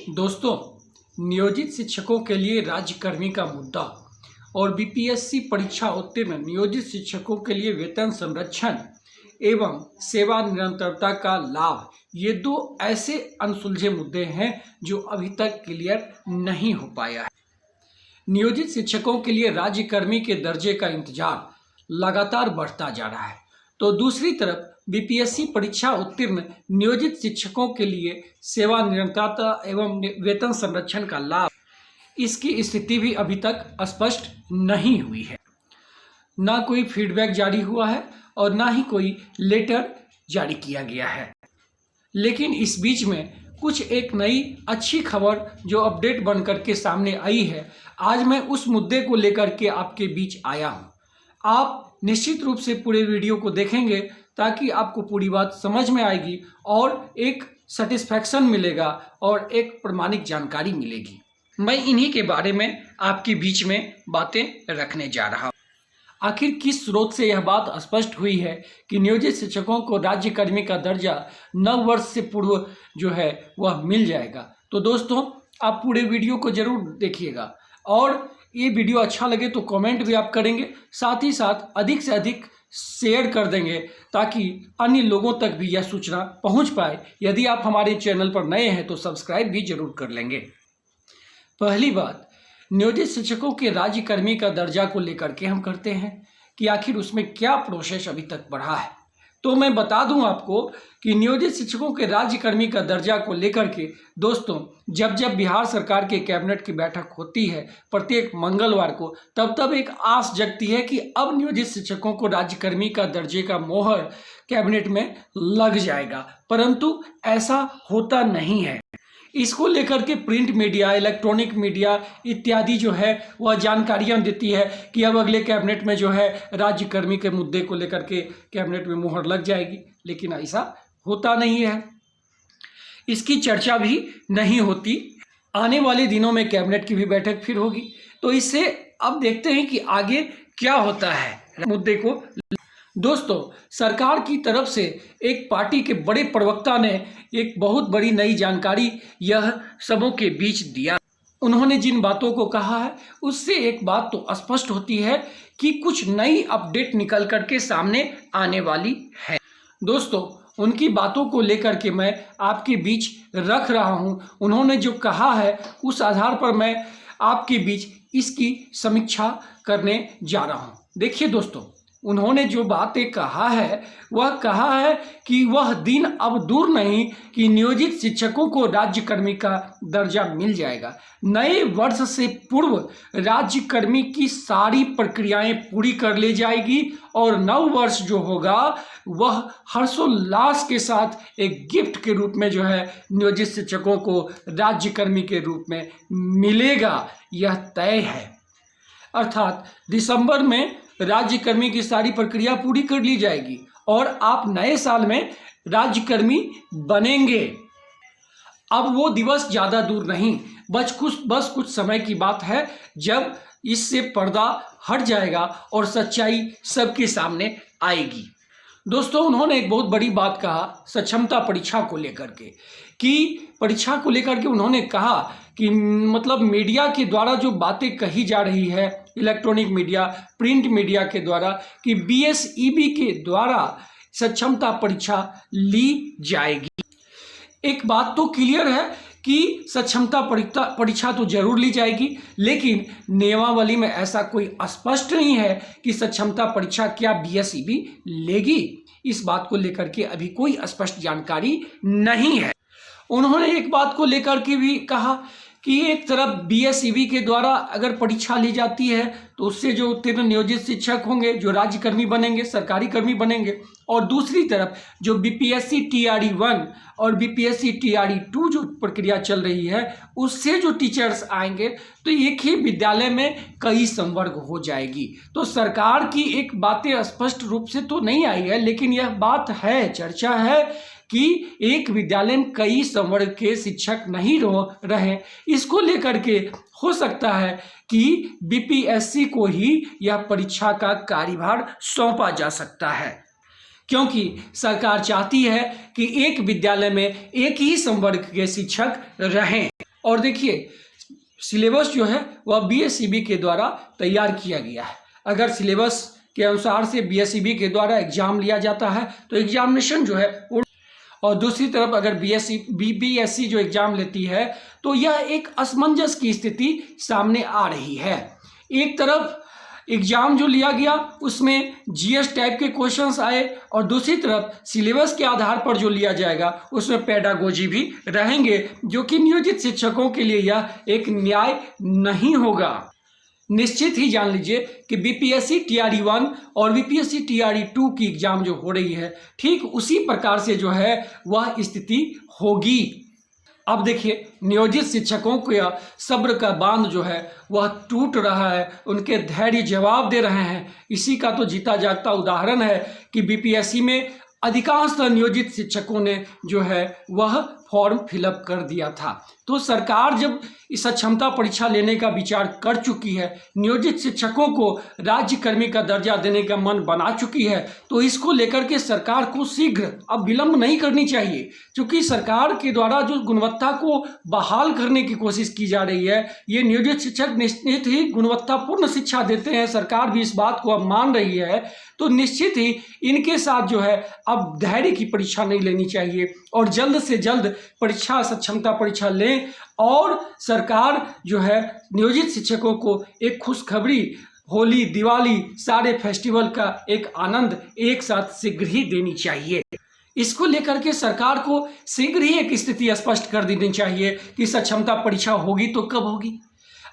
दोस्तों, नियोजित शिक्षकों के लिए राज्यकर्मी का मुद्दा और बीपीएससी परीक्षा उत्तीर्ण नियोजित शिक्षकों के लिए वेतन संरक्षण एवं सेवा निरंतरता का लाभ, ये दो ऐसे अनसुलझे मुद्दे हैं जो अभी तक क्लियर नहीं हो पाया है। नियोजित शिक्षकों के लिए राज्यकर्मी के दर्जे का इंतजार लगातार बढ़ता जा रहा है, तो दूसरी तरफ बीपीएससी परीक्षा उत्तीर्ण नियोजित शिक्षकों के लिए सेवा निरंतरता एवं वेतन संरक्षण का लाभ, इसकी स्थिति भी अभी तक स्पष्ट नहीं हुई है। ना कोई फीडबैक जारी हुआ है और ना ही कोई लेटर जारी किया गया है। लेकिन इस बीच में कुछ एक नई अच्छी खबर जो अपडेट बन करके सामने आई है, आज मैं उस मुद्दे को लेकर के आपके बीच आया हूँ। आप निश्चित रूप से पूरे वीडियो को देखेंगे ताकि आपको पूरी बात समझ में आएगी और एक सेटिस्फैक्शन मिलेगा और एक प्रमाणिक जानकारी मिलेगी। मैं इन्हीं के बारे में आपके बीच में बातें रखने जा रहा हूँ। आखिर किस स्रोत से यह बात स्पष्ट हुई है कि नियोजित शिक्षकों को राज्यकर्मी का दर्जा 9 वर्ष से पूर्व जो है वह मिल जाएगा। तो दोस्तों, आप पूरे वीडियो को जरूर देखिएगा और ये वीडियो अच्छा लगे तो कमेंट भी आप करेंगे, साथ ही साथ अधिक से अधिक शेयर कर देंगे ताकि अन्य लोगों तक भी यह सूचना पहुंच पाए। यदि आप हमारे चैनल पर नए हैं तो सब्सक्राइब भी जरूर कर लेंगे। पहली बात, नियोजित शिक्षकों के राज्यकर्मी का दर्जा को लेकर के हम करते हैं कि आखिर उसमें क्या प्रोसेस अभी तक बढ़ा है। तो मैं बता दूं आपको कि नियोजित शिक्षकों के राज्यकर्मी का दर्जा को लेकर के दोस्तों, जब जब बिहार सरकार के कैबिनेट की बैठक होती है प्रत्येक मंगलवार को, तब एक आस जगती है कि अब नियोजित शिक्षकों को राज्यकर्मी का दर्जे का मोहर कैबिनेट में लग जाएगा, परंतु ऐसा होता नहीं है। इसको लेकर के प्रिंट मीडिया, इलेक्ट्रॉनिक मीडिया इत्यादि जो है वह जानकारियां देती है कि अब अगले कैबिनेट में जो है राज्यकर्मी के मुद्दे को लेकर के कैबिनेट में मुहर लग जाएगी, लेकिन ऐसा होता नहीं है। इसकी चर्चा भी नहीं होती। आने वाले दिनों में कैबिनेट की भी बैठक फिर होगी, तो इससे अब देखते हैं कि आगे क्या होता है मुद्दे को। दोस्तों, सरकार की तरफ से एक पार्टी के बड़े प्रवक्ता ने एक बहुत बड़ी नई जानकारी यह सबों के बीच दिया। उन्होंने जिन बातों को कहा है उससे एक बात तो स्पष्ट होती है कि कुछ नई अपडेट निकल करके सामने आने वाली है। दोस्तों, उनकी बातों को लेकर के मैं आपके बीच रख रहा हूं। उन्होंने जो कहा है उस आधार पर मैं आपके बीच इसकी समीक्षा करने जा रहा हूं। देखिए दोस्तों, उन्होंने जो बातें कहा है वह कहा है कि वह दिन अब दूर नहीं कि नियोजित शिक्षकों को राज्यकर्मी का दर्जा मिल जाएगा। नए वर्ष से पूर्व राज्यकर्मी की सारी प्रक्रियाएं पूरी कर ली जाएगी और 9 वर्ष जो होगा वह हर्षोल्लास के साथ एक गिफ्ट के रूप में जो है नियोजित शिक्षकों को राज्यकर्मी के रूप में मिलेगा, यह तय है। अर्थात दिसंबर में राज्यकर्मी की सारी प्रक्रिया पूरी कर ली जाएगी और आप नए साल में राज्यकर्मी बनेंगे। अब वो दिवस ज़्यादा दूर नहीं, बस कुछ समय की बात है जब इससे पर्दा हट जाएगा और सच्चाई सबके सामने आएगी। दोस्तों, उन्होंने एक बहुत बड़ी बात कहा सक्षमता परीक्षा को लेकर के, कि परीक्षा को लेकर के उन्होंने कहा कि मतलब मीडिया के द्वारा जो बातें कही जा रही है, इलेक्ट्रॉनिक मीडिया, प्रिंट मीडिया के द्वारा, कि बीएसईबी के द्वारा सक्षमता परीक्षा ली जाएगी। एक बात तो क्लियर है कि सक्षमता परीक्षा तो जरूर ली जाएगी, लेकिन नियमावली में ऐसा कोई स्पष्ट नहीं है कि सक्षमता परीक्षा क्या बीएसईबी लेगी। इस बात को लेकर के अभी कोई स्पष्ट जानकारी नहीं है। उन्होंने एक बात को लेकर के भी कहा कि एक तरफ बीएसईबी के द्वारा अगर परीक्षा ली जाती है तो उससे जो उत्तीर्ण नियोजित शिक्षक होंगे, जो राज्यकर्मी बनेंगे, सरकारी कर्मी बनेंगे, और दूसरी तरफ जो बीपीएससी टीआरई 1 और बीपीएससी टीआरई 2 जो प्रक्रिया चल रही है उससे जो टीचर्स आएंगे तो एक ही विद्यालय में कई संवर्ग हो जाएगी। तो सरकार की एक बातें स्पष्ट रूप से तो नहीं आई है, लेकिन यह बात है, चर्चा है कि एक विद्यालय में कई संवर्ग के शिक्षक नहीं रहे। इसको लेकर के हो सकता है कि बीपीएससी को ही यह परीक्षा का कार्यभार सौंपा जा सकता है, क्योंकि सरकार चाहती है कि एक विद्यालय में एक ही संवर्ग के शिक्षक रहें। और देखिए सिलेबस जो है वह BSEB के द्वारा तैयार किया गया है। अगर सिलेबस के अनुसार से BSEB के द्वारा एग्जाम लिया जाता है तो एग्जामिनेशन जो है, और दूसरी तरफ अगर BPSC जो एग्जाम लेती है तो यह एक असमंजस की स्थिति सामने आ रही है। एक तरफ एग्जाम जो लिया गया उसमें GS टाइप के क्वेश्चंस आए और दूसरी तरफ सिलेबस के आधार पर जो लिया जाएगा उसमें पेडागोजी भी रहेंगे, जो कि नियोजित शिक्षकों के लिए यह एक न्याय नहीं होगा। निश्चित ही जान लीजिए कि BPSC TRE 1 और BPSC TRE 2 की एग्जाम जो हो रही है ठीक उसी प्रकार से जो है वह स्थिति होगी। अब देखिए नियोजित शिक्षकों का सब्र का बांध जो है वह टूट रहा है, उनके धैर्य जवाब दे रहे हैं। इसी का तो जीता जागता उदाहरण है कि BPSC में अधिकांश नियोजित शिक्षकों ने जो है वह फॉर्म फिलअप कर दिया था। तो सरकार जब इस सक्षमता परीक्षा लेने का विचार कर चुकी है, नियोजित शिक्षकों को राज्य कर्मी का दर्जा देने का मन बना चुकी है, तो इसको लेकर के सरकार को शीघ्र अब विलंब नहीं करनी चाहिए, क्योंकि सरकार के द्वारा जो गुणवत्ता को बहाल करने की कोशिश की जा रही है, ये नियोजित शिक्षक निश्चित ही गुणवत्तापूर्ण शिक्षा देते हैं, सरकार भी इस बात को अब मान रही है, तो निश्चित ही इनके साथ जो है अब धैर्य की परीक्षा नहीं लेनी चाहिए और जल्द से जल्द परीक्षा सक्षमता परीक्षा लें। और सरकार जो है नियोजित शिक्षकों को एक खुशखबरी, होली दिवाली सारे फेस्टिवल का एक आनंद एक साथ शीघ्र ही देनी चाहिए। इसको लेकर के सरकार को शीघ्र ही एक स्थिति स्पष्ट कर देनी चाहिए कि सक्षमता परीक्षा होगी तो कब होगी।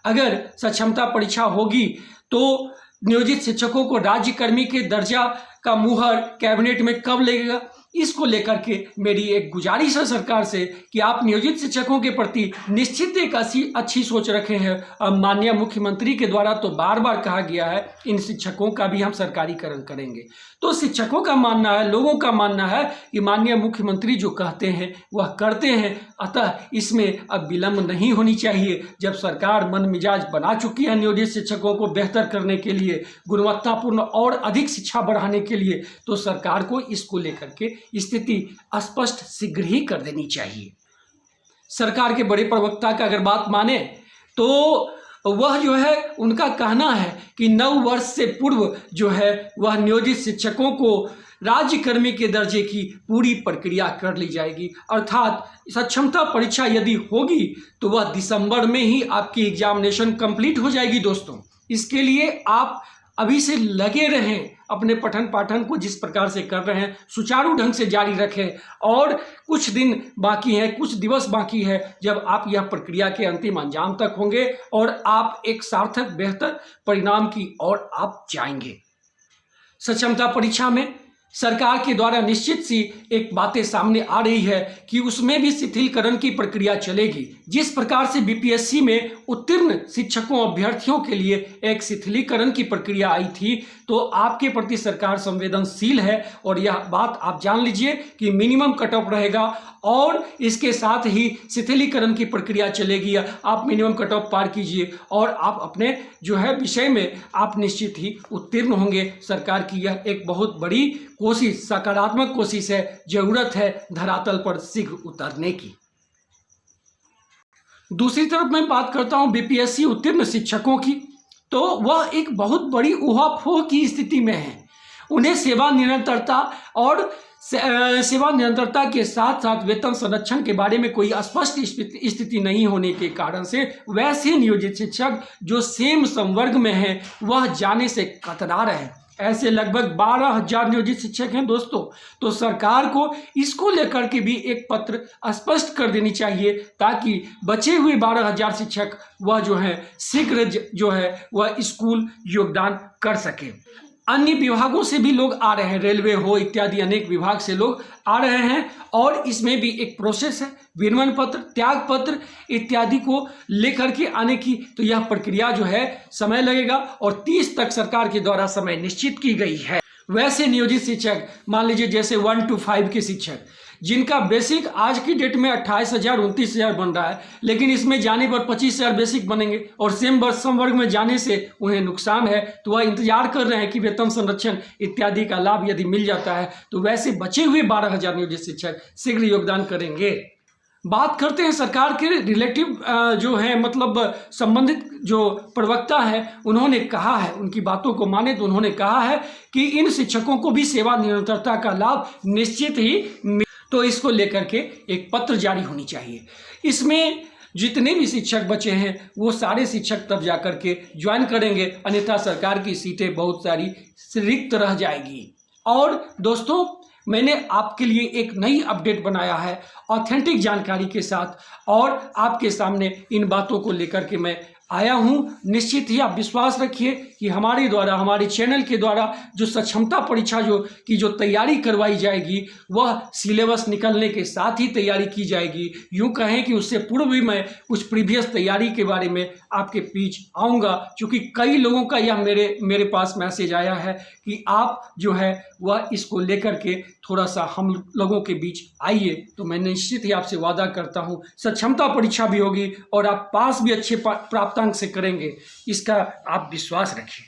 अगर सक्षमता परीक्षा होगी तो नियोजित शिक्षकों को राज्य कर्मी के दर्जा का मुहर कैबिनेट में कब लगेगा। इसको लेकर के मेरी एक गुजारिश है सरकार से कि आप नियोजित शिक्षकों के प्रति निश्चित एक अच्छी सोच रखे हैं। अब माननीय मुख्यमंत्री के द्वारा तो बार बार कहा गया है इन शिक्षकों का भी हम सरकारीकरण करेंगे, तो शिक्षकों का मानना है, लोगों का मानना है कि माननीय मुख्यमंत्री जो कहते हैं वह करते हैं, अतः इसमें अब विलंब नहीं होनी चाहिए। जब सरकार मन मिजाज बना चुकी है नियोजित शिक्षकों को बेहतर करने के लिए, गुणवत्तापूर्ण और अधिक शिक्षा बढ़ाने के लिए, तो सरकार को इसको लेकर के स्थिति स्पष्ट शीघ्र ही कर देनी चाहिए। सरकार के बड़े प्रवक्ता का अगर बात माने तो वह जो है उनका कहना है कि 9 वर्ष से पूर्व जो है वह नियोजित शिक्षकों को राज्य कर्मी के दर्जे की पूरी प्रक्रिया कर ली जाएगी, अर्थात सक्षमता परीक्षा यदि होगी तो वह दिसंबर में ही आपकी एग्जामिनेशन कंप्लीट हो जाएगी। दोस्तों, इसके लिए आप अभी से लगे रहें, अपने पठन पाठन को जिस प्रकार से कर रहे हैं सुचारू ढंग से जारी रखें। और कुछ दिन बाकी है, कुछ दिवस बाकी है जब आप यह प्रक्रिया के अंतिम अंजाम तक होंगे और आप एक सार्थक बेहतर परिणाम की ओर आप जाएंगे। सक्षमता परीक्षा में सरकार के द्वारा निश्चित सी एक बातें सामने आ रही है कि उसमें भी शिथिलीकरण की प्रक्रिया चलेगी। जिस प्रकार से BPSC में उत्तीर्ण शिक्षकों अभ्यर्थियों के लिए एक शिथिलीकरण की प्रक्रिया आई थी, तो आपके प्रति सरकार संवेदनशील है और यह बात आप जान लीजिए कि मिनिमम कट ऑफ रहेगा और इसके साथ ही शिथिलीकरण की प्रक्रिया चलेगी। आप मिनिमम कट ऑफ पार कीजिए और आप अपने जो है विषय में आप निश्चित ही उत्तीर्ण होंगे। सरकार की यह एक बहुत बड़ी कोशिश, सकारात्मक कोशिश है, जरूरत है धरातल पर शीघ्र उतरने की। दूसरी तरफ मैं बात करता हूं BPSC उत्तीर्ण शिक्षकों की, तो वह एक बहुत बड़ी ऊहापोह की स्थिति में है। उन्हें सेवा निरंतरता के साथ साथ वेतन संरक्षण के बारे में कोई स्पष्ट स्थिति नहीं होने के कारण से वैसे नियोजित शिक्षक जो सेम संवर्ग में हैं वह जाने से कतरा रहे हैं। ऐसे लगभग 12,000 नियोजित शिक्षक हैं दोस्तों। तो सरकार को इसको लेकर के भी एक पत्र स्पष्ट कर देनी चाहिए ताकि बचे हुए 12,000 शिक्षक वह जो है शीघ्र जो है वह स्कूल योगदान कर सके। अन्य विभागों से भी लोग आ रहे हैं, रेलवे हो इत्यादि अनेक विभाग से लोग आ रहे हैं और इसमें भी एक प्रोसेस है, विरमण पत्र, त्याग पत्र इत्यादि को लेकर के आने की। तो यह प्रक्रिया जो है समय लगेगा और 30 तक सरकार के द्वारा समय निश्चित की गई है। वैसे नियोजित शिक्षक मान लीजिए जैसे 1 to 5 के शिक्षक जिनका बेसिक आज की डेट में 28,000 29,000 बन रहा है, लेकिन इसमें जाने पर 25,000 बेसिक बनेंगे और सेम संवर्ग में जाने से उन्हें नुकसान है, तो वह इंतजार कर रहे हैं कि वेतन संरक्षण इत्यादि का लाभ यदि मिल जाता है तो वैसे बचे हुए 12,000 नियोजित शिक्षक शीघ्र योगदान करेंगे। बात करते हैं सरकार के रिलेटिव जो है मतलब संबंधित जो प्रवक्ता है उन्होंने कहा है, उनकी बातों को माने तो उन्होंने कहा है कि इन शिक्षकों को भी सेवा निरंतरता का लाभ निश्चित ही तो इसको लेकर के एक पत्र जारी होनी चाहिए। इसमें जितने भी शिक्षक बचे हैं वो सारे शिक्षक तब जाकर के ज्वाइन करेंगे, अन्यथा सरकार की सीटें बहुत सारी रिक्त रह जाएगी। और दोस्तों मैंने आपके लिए एक नई अपडेट बनाया है ऑथेंटिक जानकारी के साथ, और आपके सामने इन बातों को लेकर के मैं आया हूँ। निश्चित ही आप विश्वास रखिए कि हमारे द्वारा, हमारे चैनल के द्वारा जो सक्षमता परीक्षा जो तैयारी करवाई जाएगी वह सिलेबस निकलने के साथ ही तैयारी की जाएगी। यूँ कहें कि उससे पूर्व भी मैं कुछ प्रीवियस तैयारी के बारे में आपके बीच आऊँगा, क्योंकि कई लोगों का यह मेरे पास मैसेज आया है कि आप जो है वह इसको लेकर के थोड़ा सा हम लोगों के बीच आइए। तो मैं निश्चित ही आपसे वादा करता हूँ सक्षमता परीक्षा भी होगी और आप पास भी अच्छे प्राप्तांक से करेंगे, इसका आप विश्वास रखिए।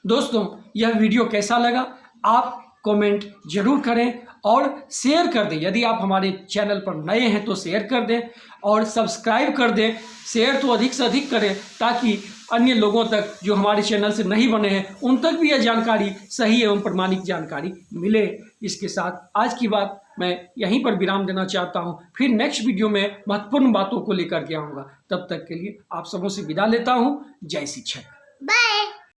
दोस्तों यह वीडियो कैसा लगा आप कमेंट जरूर करें और शेयर कर दें। यदि आप हमारे चैनल पर नए हैं तो शेयर कर दें और सब्सक्राइब कर दें। शेयर तो अधिक से अधिक करें ताकि अन्य लोगों तक जो हमारे चैनल से नहीं बने हैं उन तक भी यह जानकारी सही एवं प्रमाणिक जानकारी मिले। इसके साथ आज की बात मैं यहीं पर विराम देना चाहता हूं। फिर नेक्स्ट वीडियो में महत्वपूर्ण बातों को लेकर के आऊँगा। तब तक के लिए आप सबों से विदा लेता हूं। जय शिक्षक। बाय।